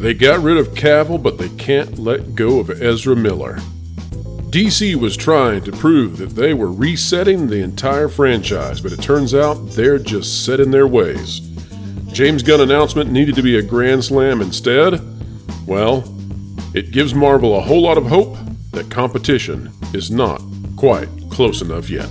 They got rid of Cavill, but they can't let go of Ezra Miller. DC was trying to prove that they were resetting the entire franchise, but it turns out they're just set in their ways. James Gunn announcement needed to be a grand slam instead. Well, it gives Marvel a whole lot of hope that competition is not quite close enough yet.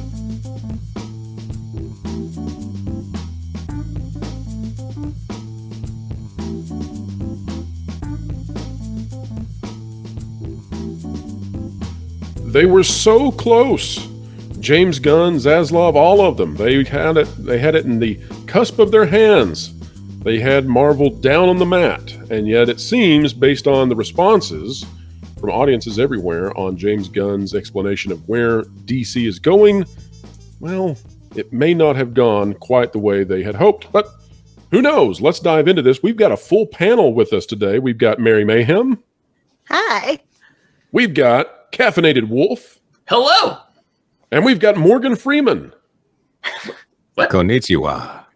They were so close. James Gunn, Zaslav, all of them. They had it in the cusp of their hands. They had Marvel down on the mat. And yet it seems, based on the responses from audiences everywhere on James Gunn's explanation of where DC is going, well, it may not have gone quite the way they had hoped. But who knows? Let's dive into this. We've got a full panel with us today. We've got Mary Mayhem. Hi. We've got Caffeinated Wolf. Hello. And we've got Morgan Freeman. What? Konnichiwa.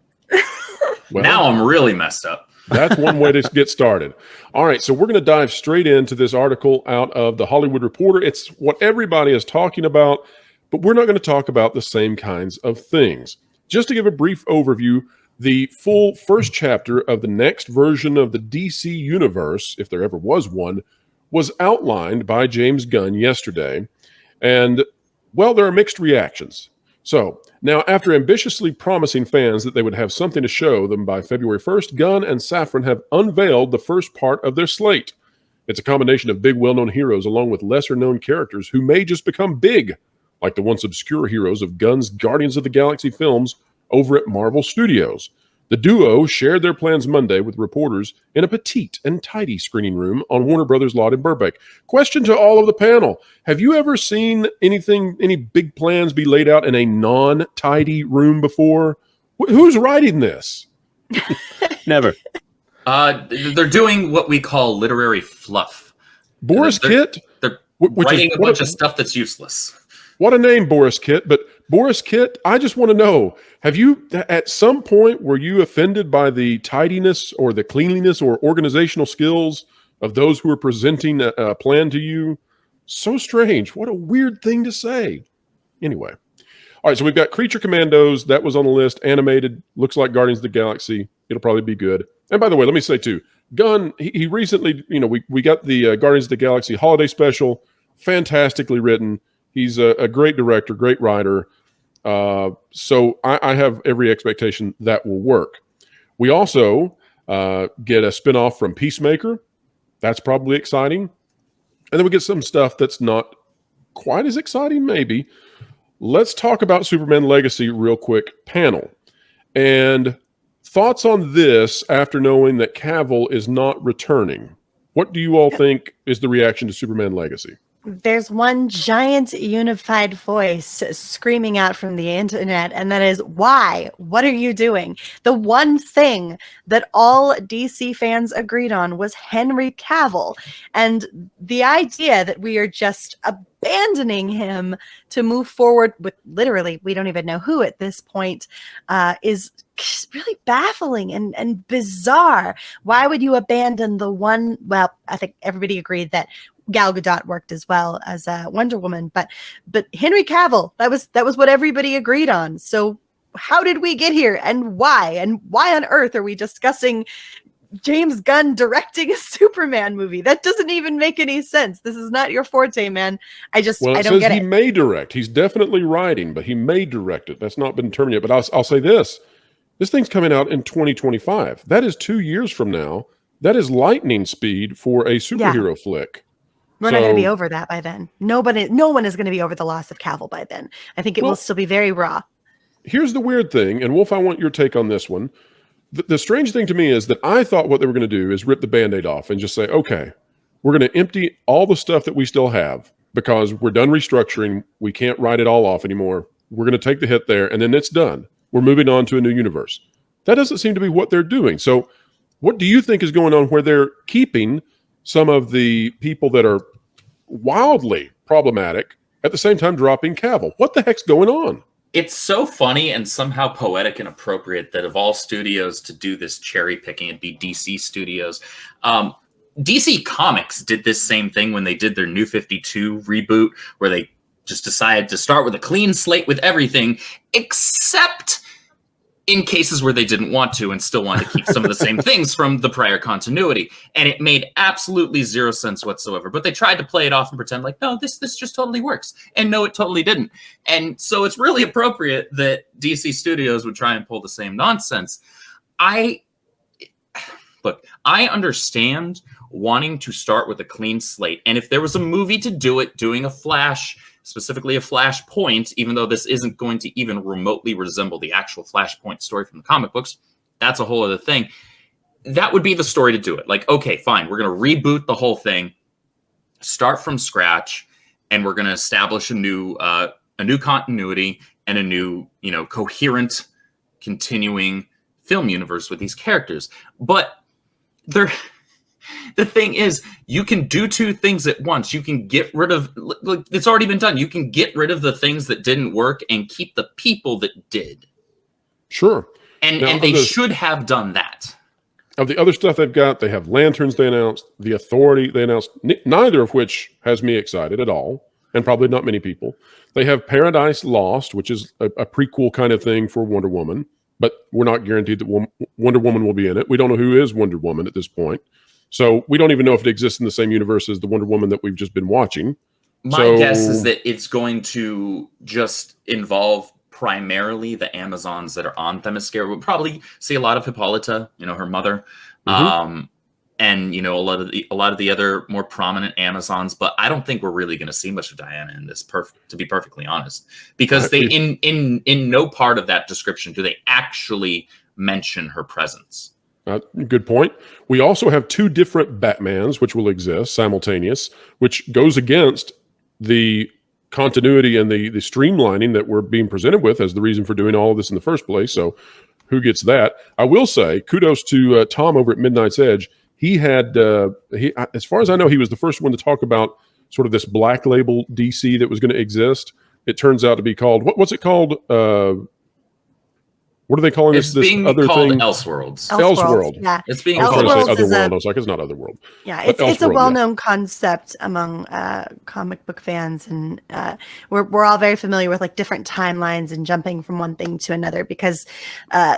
Well, now I'm really messed up. That's one way to get started. All right, so we're going to dive straight into this article out of The Hollywood Reporter. It's what everybody is talking about, but we're not going to talk about the same kinds of things. Just to give a brief overview, the full first chapter of the next version of the DC universe, if there ever was one, was outlined by James Gunn yesterday. And, well, there are mixed reactions. So, now after ambitiously promising fans that they would have something to show them by February 1st, Gunn and Safran have unveiled the first part of their slate. It's a combination of big, well-known heroes along with lesser-known characters who may just become big, like the once obscure heroes of Gunn's Guardians of the Galaxy films over at Marvel Studios. The duo shared their plans Monday with reporters in a petite and tidy screening room on Warner Brothers lot in Burbank. Question to all of the panel. Have you ever seen any big plans be laid out in a non-tidy room before? Who's writing this? Never. They're doing what we call literary fluff. Boris Kitt? They're writing a bunch of stuff that's useless. What a name, Boris Kitt. But Boris Kitt, I just want to know, have you, at some point, were you offended by the tidiness or the cleanliness or organizational skills of those who are presenting a plan to you? So strange. What a weird thing to say. Anyway. All right, so we've got Creature Commandos. That was on the list. Animated. Looks like Guardians of the Galaxy. It'll probably be good. And by the way, let me say, too, Gunn, he recently, we got the Guardians of the Galaxy holiday special. Fantastically written. He's a great director, great writer. So I have every expectation that will work. We also get a spinoff from Peacemaker. That's probably exciting. And then we get some stuff that's not quite as exciting, maybe. Let's talk about Superman Legacy real quick panel. And thoughts on this after knowing that Cavill is not returning. What do you all think is the reaction to Superman Legacy? There's one giant unified voice screaming out from the internet, and that is, why? What are you doing? The one thing that all DC fans agreed on was Henry Cavill. And the idea that we are just abandoning him to move forward with literally, we don't even know who at this point, is really baffling and bizarre. Why would you abandon the one? Well, I think everybody agreed that Gal Gadot worked as well as Wonder Woman, but Henry Cavill, that was what everybody agreed on. So how did we get here, and why on earth are we discussing James Gunn directing a Superman movie? That doesn't even make any sense. This is not your forte, man. I don't get it. He may direct. He's definitely writing, but he may direct it. That's not been determined yet. But I'll say this. This thing's coming out in 2025. That is 2 years from now. That is lightning speed for a superhero flick. We're not going to be over that by then. No one is going to be over the loss of Cavill by then. I think it will still be very raw. Here's the weird thing, and Wolf, I want your take on this one. The strange thing to me is that I thought what they were going to do is rip the Band-Aid off and just say, okay, we're going to empty all the stuff that we still have because we're done restructuring. We can't write it all off anymore. We're going to take the hit there, and then it's done. We're moving on to a new universe. That doesn't seem to be what they're doing. So what do you think is going on where they're keeping some of the people that are wildly problematic at the same time dropping Cavill? What the heck's going on? It's so funny and somehow poetic and appropriate that of all studios to do this cherry picking, it'd be DC Studios. DC Comics did this same thing when they did their New 52 reboot, where they just decided to start with a clean slate with everything, except in cases where they didn't want to and still wanted to keep some of the same things from the prior continuity. And it made absolutely zero sense whatsoever. But they tried to play it off and pretend like, no, this just totally works. And no, it totally didn't. And so it's really appropriate that DC Studios would try and pull the same nonsense. I understand wanting to start with a clean slate. And if there was a movie to do it, doing a Flash, specifically a Flashpoint, even though this isn't going to even remotely resemble the actual Flashpoint story from the comic books, that's a whole other thing. That would be the story to do it. Like, okay, fine, we're going to reboot the whole thing, start from scratch, and we're going to establish a new continuity and a new, coherent, continuing film universe with these characters. But the thing is, you can do two things at once. You can get rid of, it's already been done. You can get rid of the things that didn't work and keep the people that did. Sure. And they should have done that. Of the other stuff they've got, they have Lanterns they announced, The Authority they announced, neither of which has me excited at all, and probably not many people. They have Paradise Lost, which is a prequel kind of thing for Wonder Woman, but we're not guaranteed that Wonder Woman will be in it. We don't know who is Wonder Woman at this point. So we don't even know if it exists in the same universe as the Wonder Woman that we've just been watching. My guess is that it's going to just involve primarily the Amazons that are on Themyscira. We'll probably see a lot of Hippolyta, her mother, and a lot of the other more prominent Amazons. But I don't think we're really going to see much of Diana in this. To be perfectly honest, because they in no part of that description do they actually mention her presence. Good point. We also have two different Batmans, which will exist simultaneous, which goes against the continuity and the streamlining that we're being presented with as the reason for doing all of this in the first place. So who gets that? I will say kudos to Tom over at Midnight's Edge. He had, as far as I know, he was the first one to talk about sort of this black label DC that was going to exist. It turns out to be called, what's it called? What are they calling this other thing? Elseworlds. Elseworld. Yeah. It's being called Elseworlds. I was like, it's not Otherworld. Yeah, it's a well-known concept among comic book fans, and we're all very familiar with like different timelines and jumping from one thing to another because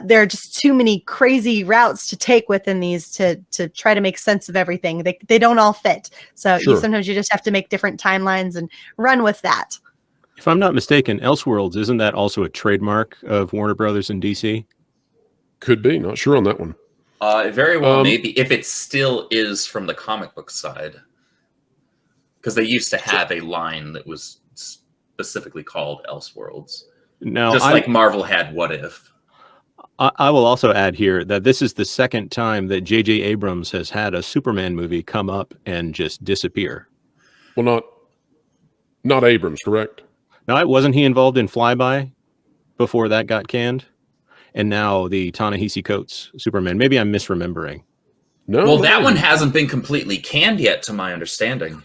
there are just too many crazy routes to take within these to try to make sense of everything. They don't all fit, so sometimes you just have to make different timelines and run with that. If I'm not mistaken, Elseworlds, isn't that also a trademark of Warner Brothers and DC? Could be. Not sure on that one. Very well, maybe, if it still is from the comic book side. Because they used to have a line that was specifically called Elseworlds. Now, just like Marvel had What If. I will also add here that this is the second time that J.J. Abrams has had a Superman movie come up and just disappear. Well, not Abrams, correct? Now, wasn't he involved in Flyby before that got canned? And now the Ta-Nehisi Coates Superman. Maybe I'm misremembering. No, that one hasn't been completely canned yet, to my understanding.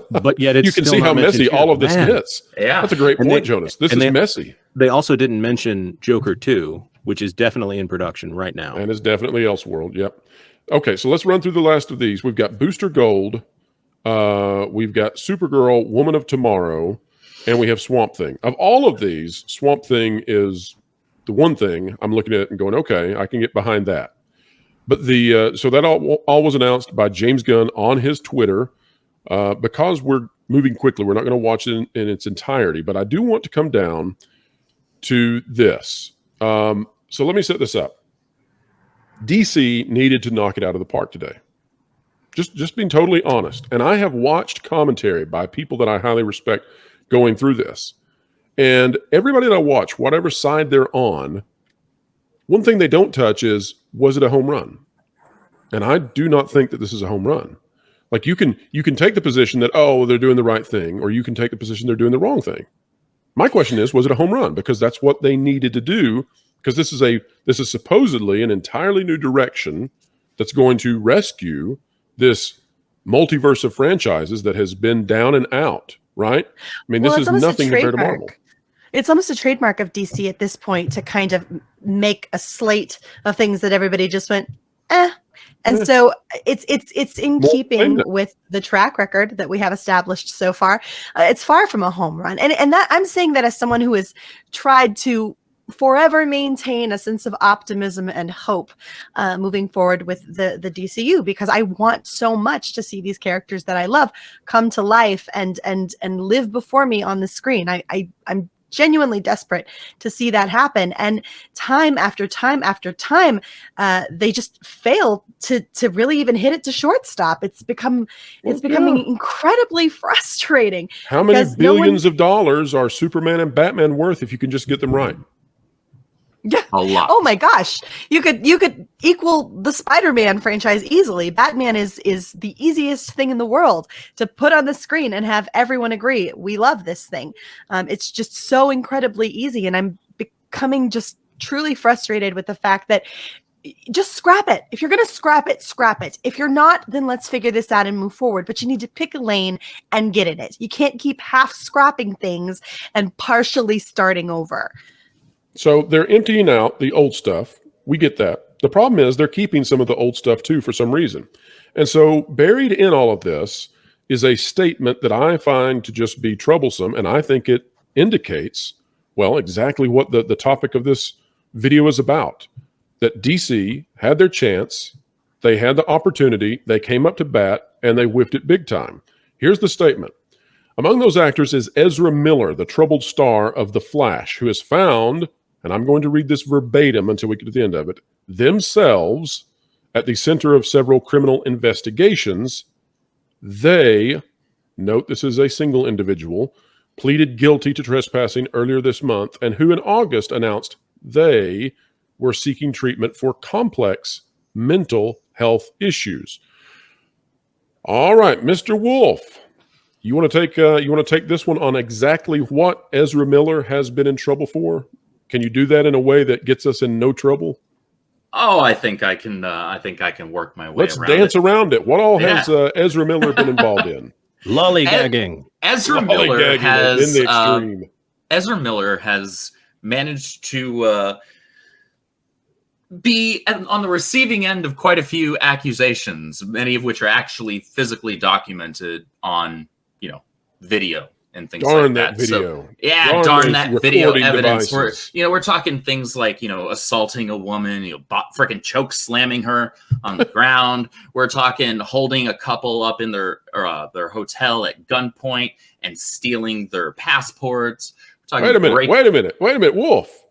But yet it's you can see how messy all of this gets. Yeah, that's a great point, Jonas. This is messy. They also didn't mention Joker 2, which is definitely in production right now. And it's definitely Elseworld, yep. Okay, so let's run through the last of these. We've got Booster Gold. We've got Supergirl, Woman of Tomorrow. And we have Swamp Thing. Of all of these, Swamp Thing is the one thing I'm looking at and going, okay, I can get behind that. But so that all was announced by James Gunn on his Twitter. Because we're moving quickly, we're not going to watch it in its entirety. But I do want to come down to this. So let me set this up. DC needed to knock it out of the park today. Just being totally honest. And I have watched commentary by people that I highly respect going through this. And everybody that I watch, whatever side they're on, one thing they don't touch is, was it a home run? And I do not think that this is a home run. Like you can take the position that, oh, they're doing the right thing, or you can take the position they're doing the wrong thing. My question is, was it a home run? Because that's what they needed to do, because this is supposedly an entirely new direction that's going to rescue this multiverse of franchises that has been down and out. Right? I mean, this is nothing compared to Marvel. It's almost a trademark of DC at this point to kind of make a slate of things that everybody just went, And so it's in More keeping blame with the track record that we have established so far. It's far from a home run. And that I'm saying that as someone who has tried to forever maintain a sense of optimism and hope moving forward with the DCU, because I want so much to see these characters that I love come to life and live before me on the screen. I'm genuinely desperate to see that happen, and time after time after time they just fail to really even hit it to shortstop. It's becoming incredibly frustrating. How many because billions of dollars are Superman and Batman worth if you can just get them right? Yeah. A lot. Oh my gosh. You could equal the Spider-Man franchise easily. Batman is the easiest thing in the world to put on the screen and have everyone agree we love this thing. It's just so incredibly easy, and I'm becoming just truly frustrated with the fact that just scrap it. If you're going to scrap it, scrap it. If you're not, then let's figure this out and move forward. But you need to pick a lane and get in it. You can't keep half scrapping things and partially starting over. So they're emptying out the old stuff. We get that. The problem is they're keeping some of the old stuff too for some reason. And so buried in all of this is a statement that I find to just be troublesome. And I think it indicates, well, exactly what the topic of this video is about. That DC had their chance. They had the opportunity. They came up to bat and they whiffed it big time. Here's the statement. Among those actors is Ezra Miller, the troubled star of The Flash, who has found, and I'm going to read this verbatim until we get to the end of it, themselves at the center of several criminal investigations. They, note this is a single individual, pleaded guilty to trespassing earlier this month, and who in August announced they were seeking treatment for complex mental health issues. All right, Mr. Wolf, you want to take this one on exactly what Ezra Miller has been in trouble for? Can you do that in a way that gets us in no trouble? Oh, I think I can. I think I can work my way. Let's dance around it. What all has Yeah. Ezra Miller been involved in? Lollygagging. Ezra Miller has in the extreme. Ezra Miller has managed to be on the receiving end of quite a few accusations, many of which are actually physically documented on, video and things Darn like that. video. So, yeah, darn that video evidence. We're talking things like, assaulting a woman, freaking choke slamming her on the ground. We're talking holding a couple up in their hotel at gunpoint and stealing their passports. Wait a minute, Wolf.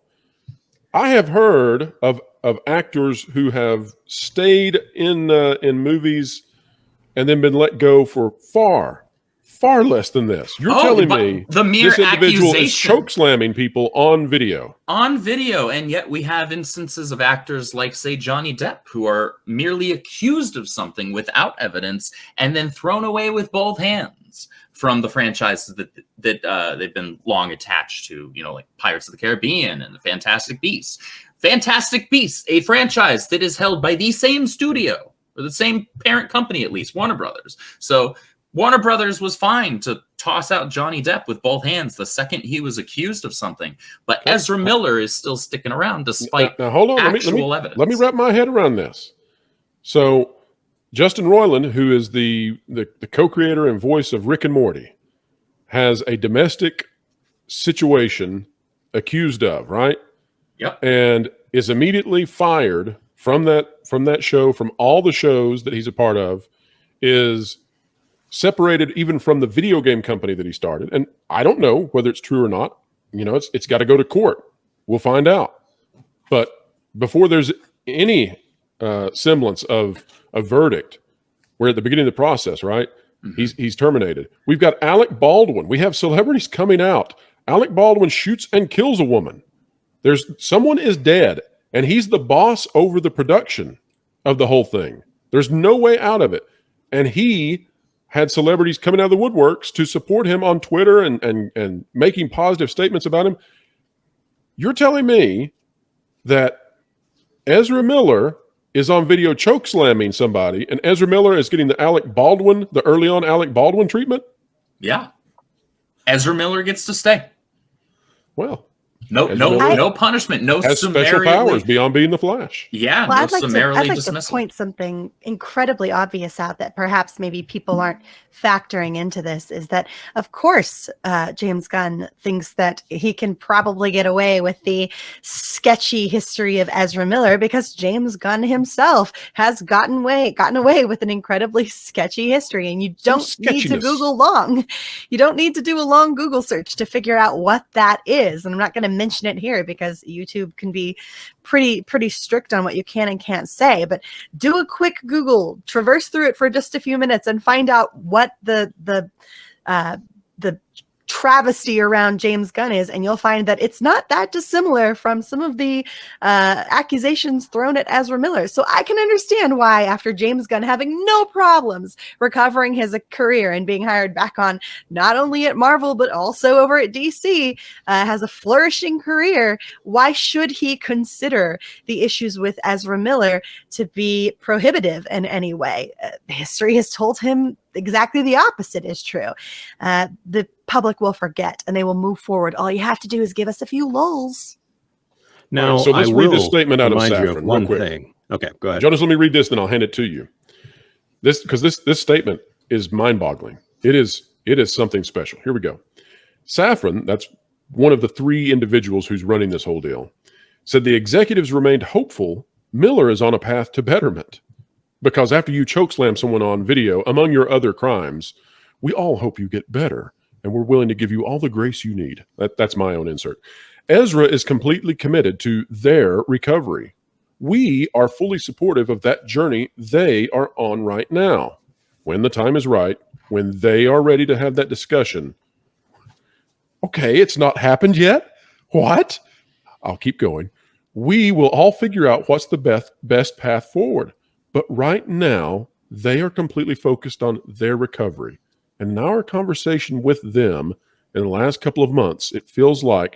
I have heard of actors who have stayed in movies and then been let go for far less than this. You're telling me the mere this individual is accusation choke slamming people on video. On video, and yet we have instances of actors like, say, Johnny Depp, who are merely accused of something without evidence and then thrown away with both hands from the franchises that they've been long attached to, like Pirates of the Caribbean and the Fantastic Beasts. Fantastic Beasts, a franchise that is held by the same studio, or the same parent company at least, Warner Brothers. So Warner Brothers was fine to toss out Johnny Depp with both hands the second he was accused of something. But Ezra Miller is still sticking around despite now hold on. actual evidence. Let me wrap my head around this. So Justin Roiland, who is the co-creator and voice of Rick and Morty, has a domestic situation accused of, right? Yep. And is immediately fired from that show, from all the shows that he's a part of, is separated even from the video game company that he started. And I don't know whether it's true or not. It's got to go to court. We'll find out. But before there's any semblance of a verdict, we're at the beginning of the process, right? Mm-hmm. He's terminated. We've got Alec Baldwin. We have celebrities coming out. Alec Baldwin shoots and kills a woman. Someone is dead, and he's the boss over the production of the whole thing. There's no way out of it. And he had celebrities coming out of the woodworks to support him on Twitter and making positive statements about him. You're telling me that Ezra Miller is on video choke slamming somebody, and Ezra Miller is getting the early on Alec Baldwin treatment? Yeah. Ezra Miller gets to stay. Well, No punishment, no has special powers beyond being the Flash. Yeah, Well, no I'd like summarily to dismissal. point something incredibly obvious out that perhaps maybe people aren't factoring into this, is that, of course, James Gunn thinks that he can probably get away with the sketchy history of Ezra Miller because James Gunn himself has gotten away with an incredibly sketchy history. And you don't need to Google long. You don't need to do a long Google search to figure out what that is. And I'm not going to mention it here because YouTube can be pretty strict on what you can and can't say, but do a quick Google, traverse through it for just a few minutes and find out what the travesty around James Gunn is, and you'll find that it's not that dissimilar from some of the accusations thrown at Ezra Miller. So I can understand why, after James Gunn having no problems recovering his career and being hired back on not only at Marvel but also over at DC, has a flourishing career, why should he consider the issues with Ezra Miller to be prohibitive in any way? History has told him exactly the opposite is true. The public will forget and they will move forward. All you have to do is give us a few lulls. Now, so let's read this statement out of Safran one real quick. thing. Okay, go ahead. Jonas, let me read this, then I'll hand it to you. This statement is mind-boggling. It is something special. Here we go. Safran, that's one of the three individuals who's running this whole deal, said the executives remained hopeful Miller is on a path to betterment. Because after you chokeslam someone on video, among your other crimes, we all hope you get better, and we're willing to give you all the grace you need. That's my own insert. Ezra is completely committed to their recovery. We are fully supportive of that journey they are on right now. When the time is right, when they are ready to have that discussion. Okay, it's not happened yet? What? I'll keep going. We will all figure out what's the best path forward. But right now, they are completely focused on their recovery. And in our conversation with them in the last couple of months, it feels like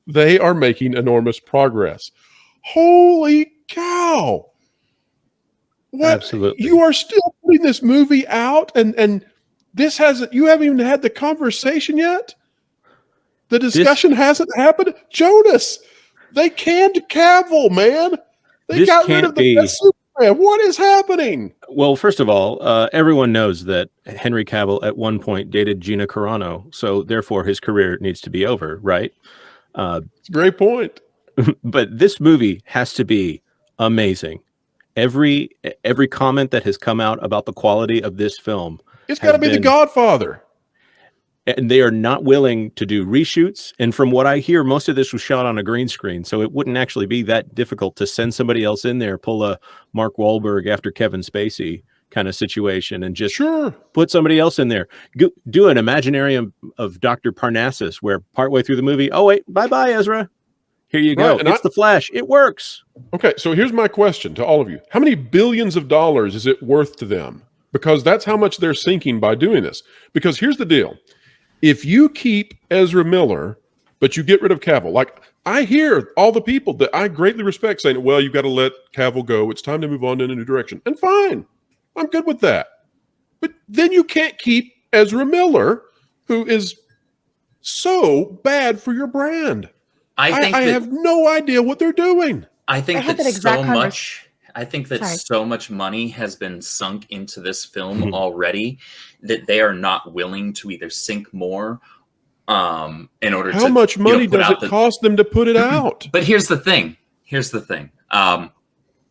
they are making enormous progress. Holy cow. What? Absolutely. You are still putting this movie out and you haven't even had the conversation yet? The discussion hasn't happened? Jonas, they canned Cavill, man. They got rid of the best Superman. What is happening? Well, first of all, everyone knows that Henry Cavill at one point dated Gina Carano, so therefore his career needs to be over, right? It's a great point. But this movie has to be amazing. Every comment that has come out about the quality of this film, it's got to be The Godfather. And they are not willing to do reshoots. And from what I hear, most of this was shot on a green screen. So it wouldn't actually be that difficult to send somebody else in there, pull a Mark Wahlberg after Kevin Spacey kind of situation and just put somebody else in there. Do an Imaginarium of Dr. Parnassus where partway through the movie, oh, wait, bye-bye, Ezra. Here you go. It's the Flash. It works. Okay, so here's my question to all of you. How many billions of dollars is it worth to them? Because that's how much they're sinking by doing this. Because here's the deal. If you keep Ezra Miller, but you get rid of Cavill, like I hear all the people that I greatly respect saying, well, you've got to let Cavill go. It's time to move on in a new direction. And fine, I'm good with that. But then you can't keep Ezra Miller, who is so bad for your brand. I have no idea what they're doing. I think that so much money has been sunk into this film already that they are not willing to either sink more in order to. How much money does it cost them to put it out? But here's the thing.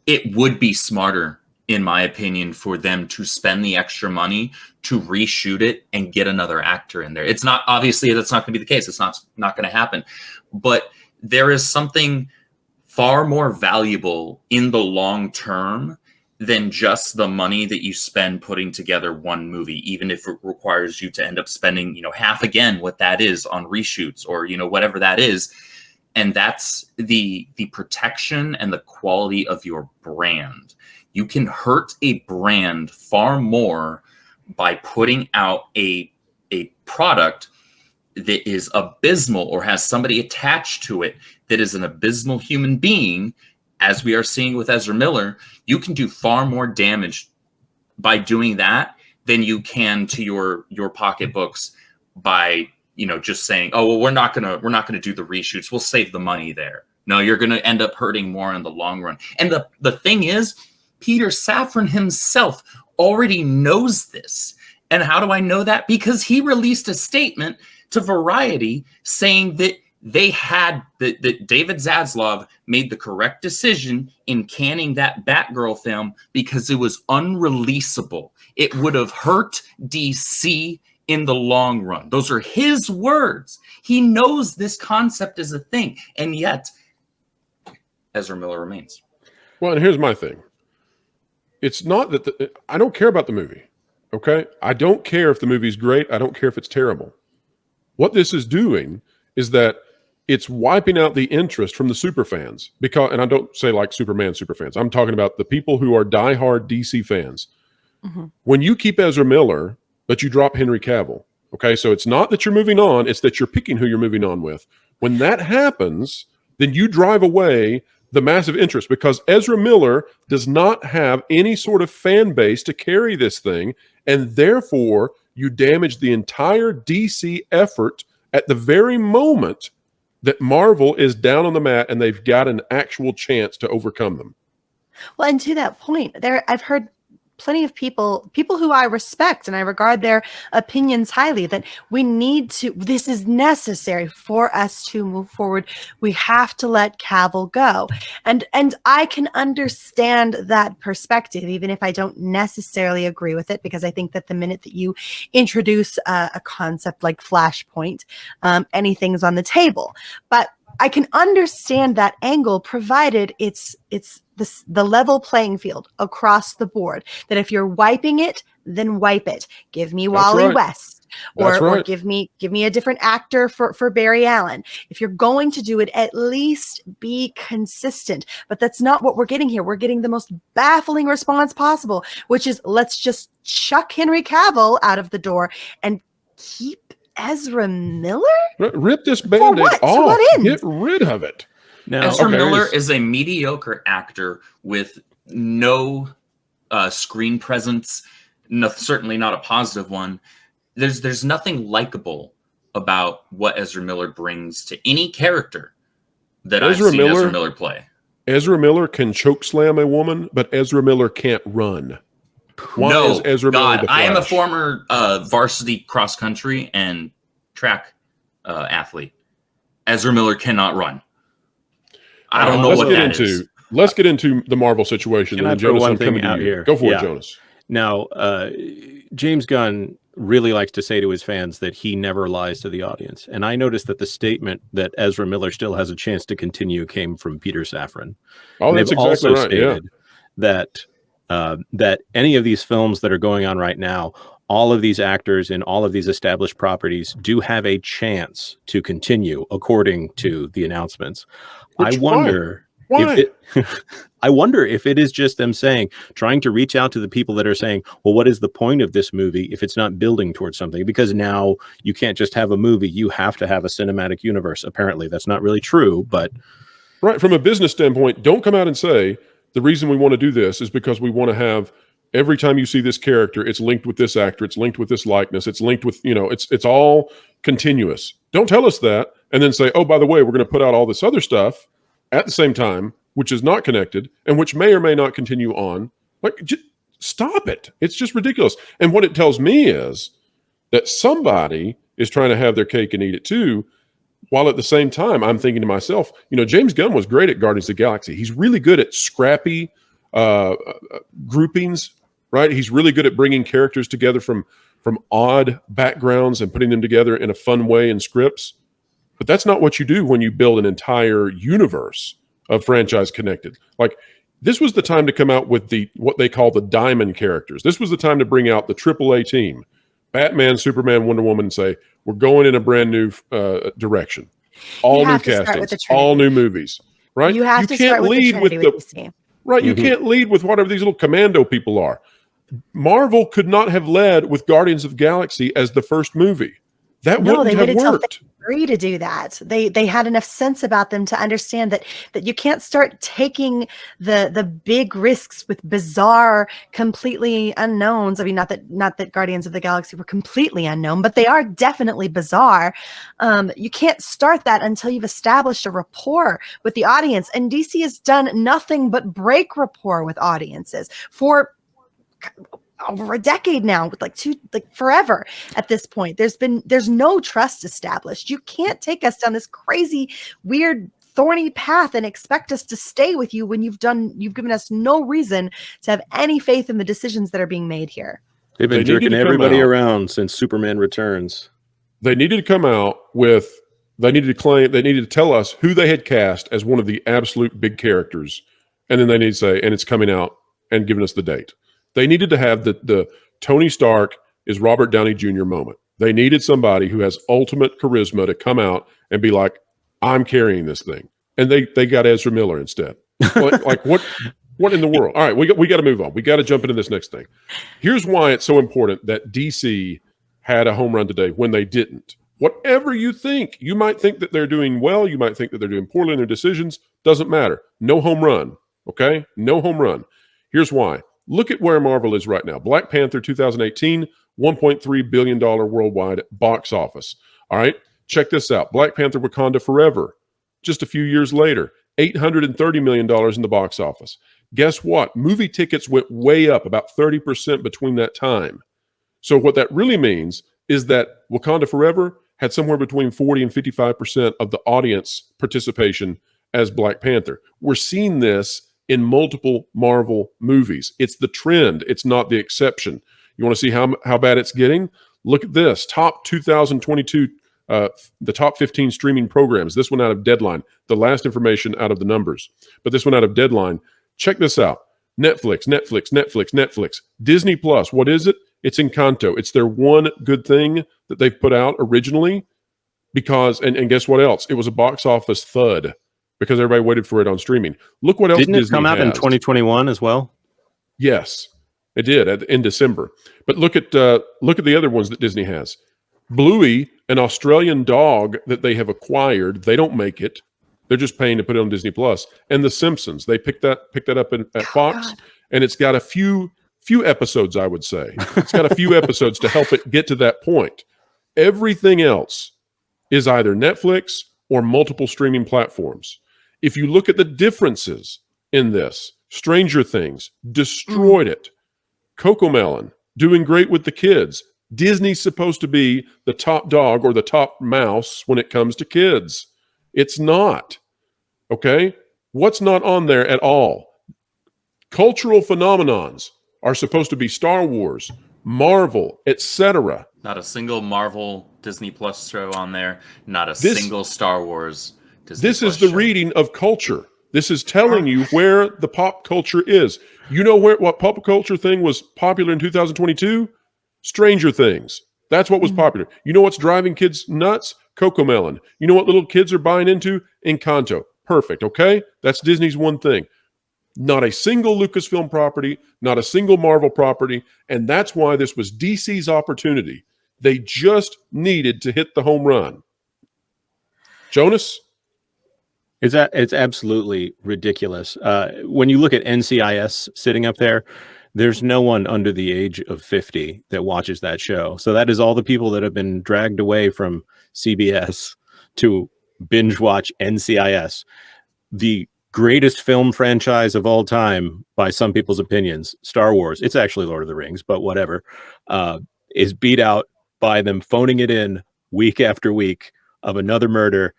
It would be smarter, in my opinion, for them to spend the extra money to reshoot it and get another actor in there. It's not, obviously that's not going to be the case. It's not going to happen. But there is something far more valuable in the long term than just the money that you spend putting together one movie, even if it requires you to end up spending, half again what that is on reshoots or, whatever that is. And that's the protection and the quality of your brand. You can hurt a brand far more by putting out a product that is abysmal or has somebody attached to it that is an abysmal human being, as we are seeing with Ezra Miller. You can do far more damage by doing that than you can to your pocketbooks by just saying, oh, well, we're not gonna do the reshoots. We'll save the money there. No, you're gonna end up hurting more in the long run. And the thing is, Peter Safran himself already knows this. And how do I know that? Because he released a statement to Variety saying that that David Zaslav made the correct decision in canning that Batgirl film because it was unreleasable. It would have hurt DC in the long run. Those are his words. He knows this concept is a thing, and yet Ezra Miller remains. Well, and here's my thing. It's not that I don't care about the movie. Okay? I don't care if the movie's great. I don't care if it's terrible. What this is doing is that it's wiping out the interest from the super fans. And I don't say like Superman super fans. I'm talking about the people who are diehard DC fans. Mm-hmm. When you keep Ezra Miller, but you drop Henry Cavill, okay? So it's not that you're moving on, it's that you're picking who you're moving on with. When that happens, then you drive away the massive interest because Ezra Miller does not have any sort of fan base to carry this thing, and therefore you damage the entire DC effort at the very moment that Marvel is down on the mat and they've got an actual chance to overcome them. Well, and to that point, I've heard plenty of people who I respect and I regard their opinions highly, that this is necessary for us to move forward. We have to let Cavill go. And I can understand that perspective, even if I don't necessarily agree with it, because I think that the minute that you introduce a concept like Flashpoint, anything's on the table. But I can understand that angle, provided it's the level playing field across the board. That if you're wiping it, then wipe it. Give me Wally West, or give me a different actor for Barry Allen. If you're going to do it, at least be consistent. But that's not what we're getting here. We're getting the most baffling response possible, which is let's just chuck Henry Cavill out of the door and keep Ezra Miller? Rip this Band-Aid off. Get rid of it. Now, Ezra Miller is a mediocre actor with no screen presence, certainly not a positive one. There's nothing likable about what Ezra Miller brings to any character that I've seen Ezra Miller play. Ezra Miller can chokeslam a woman, but Ezra Miller can't run. Why is Ezra Miller the Flash? I am a former varsity cross country and track athlete. Ezra Miller cannot run. I don't know what that is. Let's get into the Marvel situation. And Jonas, I'm coming out here. Go for it, Jonas. Now, James Gunn really likes to say to his fans that he never lies to the audience. And I noticed that the statement that Ezra Miller still has a chance to continue came from Peter Safran. Oh, and that's they've exactly also right. stated that any of these films that are going on right now, all of these actors in all of these established properties do have a chance to continue, according to the announcements. I wonder if it is just them trying to reach out to the people that are saying, well, what is the point of this movie if it's not building towards something? Because now you can't just have a movie. You have to have a cinematic universe. Apparently that's not really true, but. Right. From a business standpoint, don't come out and say the reason we want to do this is because we want to have every time you see this character, it's linked with this actor, it's linked with this likeness, it's linked with, it's all continuous. Don't tell us that and then say, oh, by the way, we're going to put out all this other stuff at the same time, which is not connected and which may or may not continue on. Like, just stop it. It's just ridiculous. And what it tells me is that somebody is trying to have their cake and eat it too, while at the same time, I'm thinking to myself, James Gunn was great at Guardians of the Galaxy. He's really good at scrappy groupings, right? He's really good at bringing characters together from odd backgrounds and putting them together in a fun way in scripts. But that's not what you do when you build an entire universe of franchise connected. Like, this was the time to come out with what they call the diamond characters. This was the time to bring out the AAA team, Batman, Superman, Wonder Woman, and say, we're going in a brand new direction. All new castings, all new movies, right? You have to start with the Trinity with DC. Right, you can't lead with whatever these little commando people are. Marvel could not have led with Guardians of the Galaxy as the first movie. That No, wouldn't they have waited till worked. February to do that. They had enough sense about them to understand that you can't start taking the big risks with bizarre, completely unknowns. I mean, not that Guardians of the Galaxy were completely unknown, but they are definitely bizarre. You can't start that until you've established a rapport with the audience. And DC has done nothing but break rapport with audiences for over a decade now, with like forever at this point. There's no trust established. You can't take us down this crazy, weird, thorny path and expect us to stay with you when you've given us no reason to have any faith in the decisions that are being made here. They've been They needed jerking to come everybody out. around since Superman Returns. They needed to come out with, they needed to tell us who they had cast as one of the absolute big characters. And then they need to say, and it's coming out, and giving us the date. They needed to have the Tony Stark is Robert Downey Jr. moment. They needed somebody who has ultimate charisma to come out and be like, I'm carrying this thing. And they got Ezra Miller instead. Like what in the world? All right, we got to move on. We got to jump into this next thing. Here's why it's so important that DC had a home run today when they didn't. Whatever you think, you might think that they're doing well, you might think that they're doing poorly in their decisions, doesn't matter. No home run, okay? No home run. Here's why. Look at where Marvel is right now. Black Panther 2018, $1.3 billion worldwide box office. All right, check this out. Black Panther Wakanda Forever, just a few years later, $830 million in the box office. Guess what? Movie tickets went way up, about 30% between that time. So what that really means is that Wakanda Forever had somewhere between 40 and 55% of the audience participation as Black Panther. We're seeing this in multiple Marvel movies. It's the trend. It's not the exception. You want to see how bad it's getting? Look at this. Top 2022, the top 15 streaming programs. This one out of Deadline. The last information out of the numbers. But this one out of Deadline. Check this out. Netflix. Disney Plus. What is it? It's Encanto. It's their one good thing that they've put out originally because, and guess what else? It was a box office thud because everybody waited for it on streaming. Look what else Didn't it Disney come out in has. 2021 as well? Yes, it did in December. But look at the other ones that Disney has. Bluey, an Australian dog that they have acquired. They don't make it. They're just paying to put it on Disney Plus. And The Simpsons. They picked that up at Fox, and it's got a few episodes, I would say. It's got a few episodes to help it get to that point. Everything else is either Netflix or multiple streaming platforms. If you look at the differences in this, Stranger Things destroyed it. Cocomelon doing great with the kids. Disney's supposed to be the top dog or the top mouse when it comes to kids. It's not. Okay? What's not on there at all? Cultural phenomenons are supposed to be Star Wars, Marvel, etc. Not a single Marvel Disney Plus show on there. Not a single Star Wars Disney This Plus is the show. reading of culture. This is telling you where the pop culture is. You know what pop culture thing was popular in 2022? Stranger Things. That's what was popular. You know what's driving kids nuts? Cocomelon. You know what little kids are buying into? Encanto. Perfect, okay? That's Disney's one thing. Not a single Lucasfilm property, not a single Marvel property, and that's why this was DC's opportunity. They just needed to hit the home run. Jonas? It's absolutely ridiculous. When you look at NCIS sitting up there, there's no one under the age of 50 that watches that show. So that is all the people that have been dragged away from CBS to binge watch NCIS. The greatest film franchise of all time, by some people's opinions, Star Wars. It's actually Lord of the Rings, but whatever, is beat out by them phoning it in week after week of another murder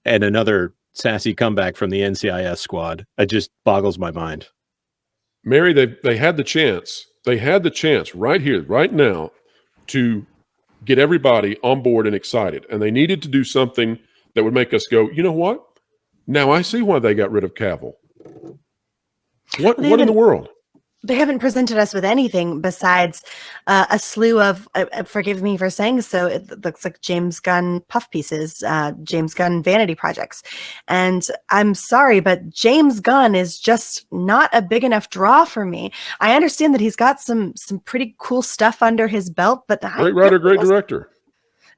and another sassy comeback from the NCIS squad. It just boggles my mind. Mary, they had the chance. They had the chance right here, right now, to get everybody on board and excited. And they needed to do something that would make us go, you know what? Now I see why they got rid of Cavill. What in the world? They haven't presented us with anything besides a slew of, forgive me for saying so, it looks like James Gunn puff pieces, James Gunn vanity projects. And I'm sorry, but James Gunn is just not a big enough draw for me. I understand that he's got some pretty cool stuff under his belt, but Great writer, great director.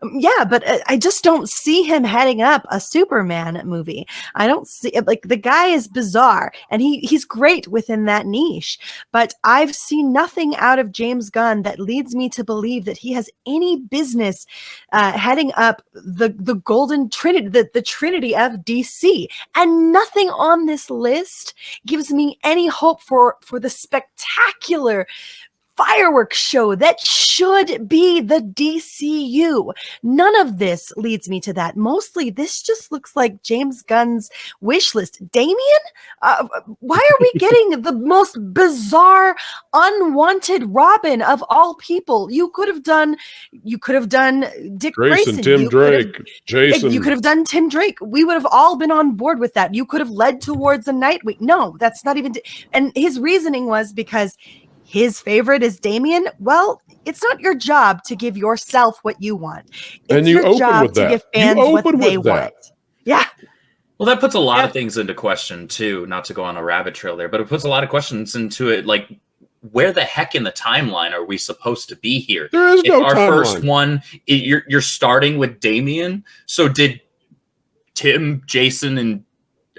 Yeah, but I just don't see him heading up a Superman movie. I don't see like the guy is bizarre and he's great within that niche, but I've seen nothing out of James Gunn that leads me to believe that he has any business heading up the golden trinity, the trinity of DC. And nothing on this list gives me any hope for the spectacular fireworks show that should be the DCU. None of this leads me to that. Mostly, this just looks like James Gunn's wish list. Damien? Why are we getting the most bizarre, unwanted Robin of all people? You could have done Dick Grayson, Tim Drake, Jason. You could have done Tim Drake. We would have all been on board with that. You could have led towards a Nightwing. No, that's not even. And his reasoning was because his favorite is Damien. Well, it's not your job to give yourself what you want. It's your job to give fans what they want. Yeah. Well, that puts a lot of things into question too, not to go on a rabbit trail there, but it puts a lot of questions into it. Like, where the heck in the timeline are we supposed to be here? There is no our timeline. First one, you're starting with Damien. So did Tim, Jason,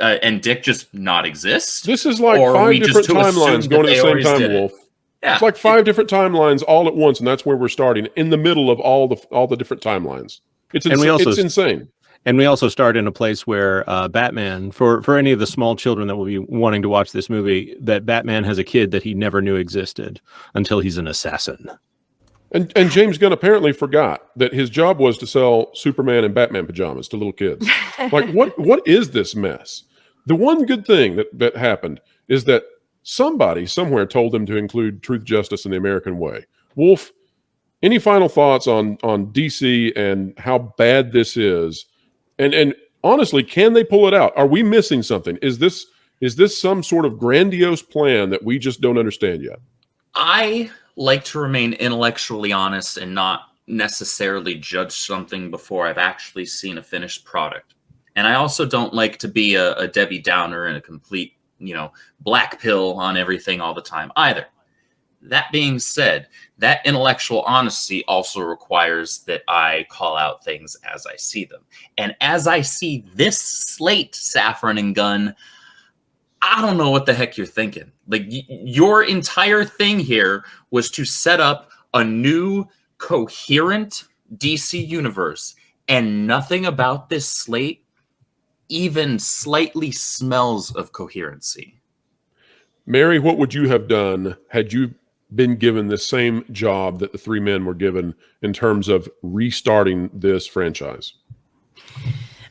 and Dick just not exist? This is like 5 different timelines going at the same time, Wolf. Yeah. It's like 5 different timelines all at once, and that's where we're starting, in the middle of all the different timelines. It's insane. And we also start in a place where Batman, for any of the small children that will be wanting to watch this movie, that Batman has a kid that he never knew existed until he's an assassin. And James Gunn apparently forgot that his job was to sell Superman and Batman pajamas to little kids. Like, what is this mess? The one good thing that happened is that somebody somewhere told them to include truth, justice, and the American way. Wolf, any final thoughts on DC and how bad this is? And honestly, can they pull it out? Are we missing something? Is this some sort of grandiose plan that we just don't understand yet? I like to remain intellectually honest and not necessarily judge something before I've actually seen a finished product. And I also don't like to be a Debbie Downer and a complete black pill on everything all the time either. That being said, that intellectual honesty also requires that I call out things as I see them. And as I see this slate, Safran and Gunn, I don't know what the heck you're thinking. Like, your entire thing here was to set up a new coherent DC universe, and nothing about this slate even slightly smells of coherency. Mary, what would you have done had you been given the same job that the 3 men were given in terms of restarting this franchise?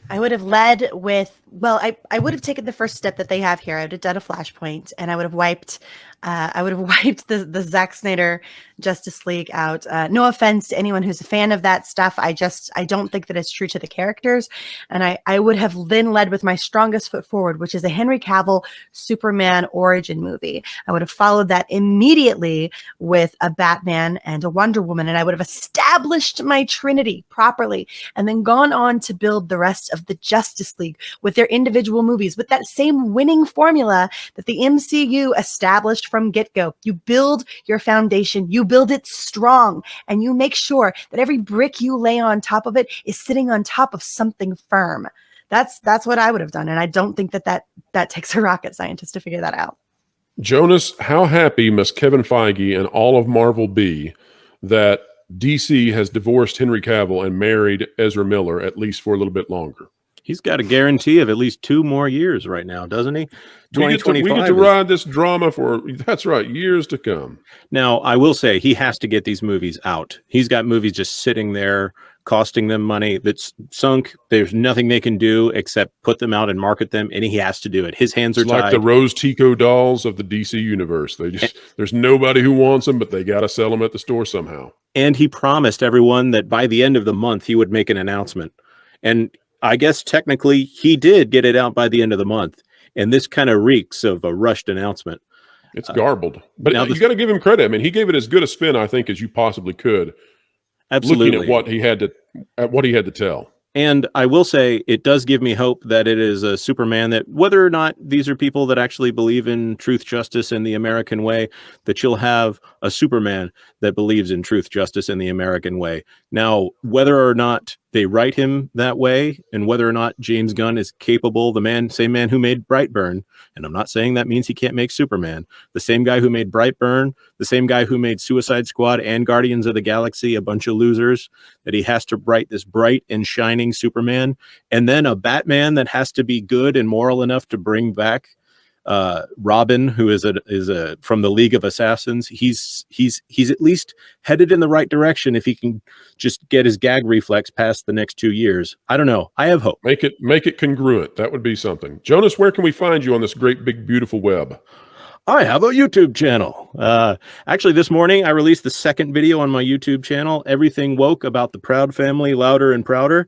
I would have led with, I would have taken the first step that they have here. I would have done a flashpoint, and I would have wiped the Zack Snyder Justice League out. No offense to anyone who's a fan of that stuff. I don't think that it's true to the characters. And I would have then led with my strongest foot forward, which is a Henry Cavill Superman origin movie. I would have followed that immediately with a Batman and a Wonder Woman, and I would have established my Trinity properly, and then gone on to build the rest of the Justice League with their individual movies with that same winning formula that the MCU established from get-go. You build your foundation, you build it strong, and you make sure that every brick you lay on top of it is sitting on top of something firm. That's what I would have done, and I don't think that takes a rocket scientist to figure that out. Jonas, how happy must Kevin Feige and all of Marvel be that DC has divorced Henry Cavill and married Ezra Miller, at least for a little bit longer? He's got a guarantee of at least 2 more years right now, doesn't he? We get to ride this drama for, that's right, years to come. Now, I will say he has to get these movies out. He's got movies just sitting there costing them money that's sunk. There's nothing they can do except put them out and market them, and he has to do it. His hands are tied. Like the Rose Tico dolls of the DC universe. There's nobody who wants them, but they got to sell them at the store somehow. And he promised everyone that by the end of the month, he would make an announcement. And I guess technically he did get it out by the end of the month. And this kind of reeks of a rushed announcement. It's garbled. But you got to give him credit. I mean, he gave it as good a spin, I think, as you possibly could. Absolutely. Looking at what he had to tell. And I will say it does give me hope that it is a Superman that, whether or not these are people that actually believe in truth, justice, and the American way, that you'll have a Superman that believes in truth, justice, and the American way. Now, whether or not they write him that way, and whether or not James Gunn is capable, same man who made Brightburn, and I'm not saying that means he can't make Superman, the same guy who made Brightburn, the same guy who made Suicide Squad and Guardians of the Galaxy, a bunch of losers, that he has to write this bright and shining Superman, and then a Batman that has to be good and moral enough to bring back Robin, who is from the League of Assassins. He's at least headed in the right direction if he can just get his gag reflex past the next 2 years. I don't know. I have hope. Make it congruent. That would be something. Jonas, where can we find you on this great, big, beautiful web? I have a YouTube channel. Actually, this morning I released the second video on my YouTube channel, Everything Woke, about the Proud family, louder and prouder.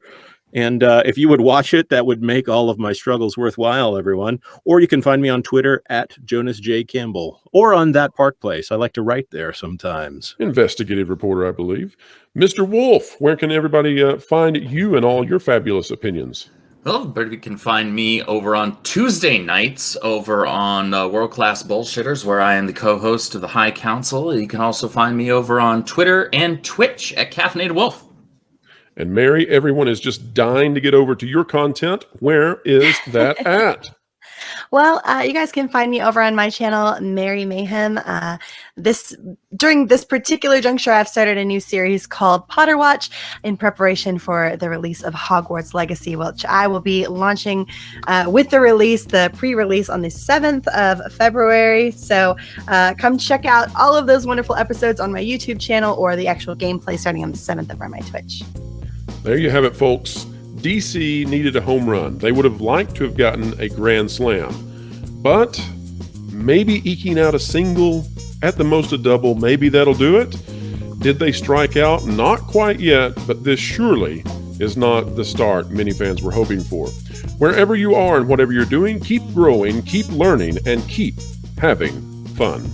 And if you would watch it, that would make all of my struggles worthwhile, everyone. Or you can find me on Twitter at Jonas J. Campbell, or on That Park Place. I like to write there sometimes. Investigative reporter, I believe. Mr. Wolf, where can everybody find you and all your fabulous opinions? Well, everybody can find me over on Tuesday nights over on World Class Bullshitters, where I am the co-host of the High Council. You can also find me over on Twitter and Twitch at Caffeinated Wolf. And Mary, everyone is just dying to get over to your content. Where is that at? Well, you guys can find me over on my channel, Mary Mayhem. During this particular juncture, I've started a new series called Potter Watch in preparation for the release of Hogwarts Legacy, which I will be launching with the pre-release on the 7th of February. So come check out all of those wonderful episodes on my YouTube channel, or the actual gameplay starting on the 7th over on my Twitch. There you have it, folks. DC needed a home run. They would have liked to have gotten a grand slam, but maybe eking out a single, at the most a double, maybe that'll do it. Did they strike out? Not quite yet, but this surely is not the start many fans were hoping for. Wherever you are and whatever you're doing, keep growing, keep learning, and keep having fun.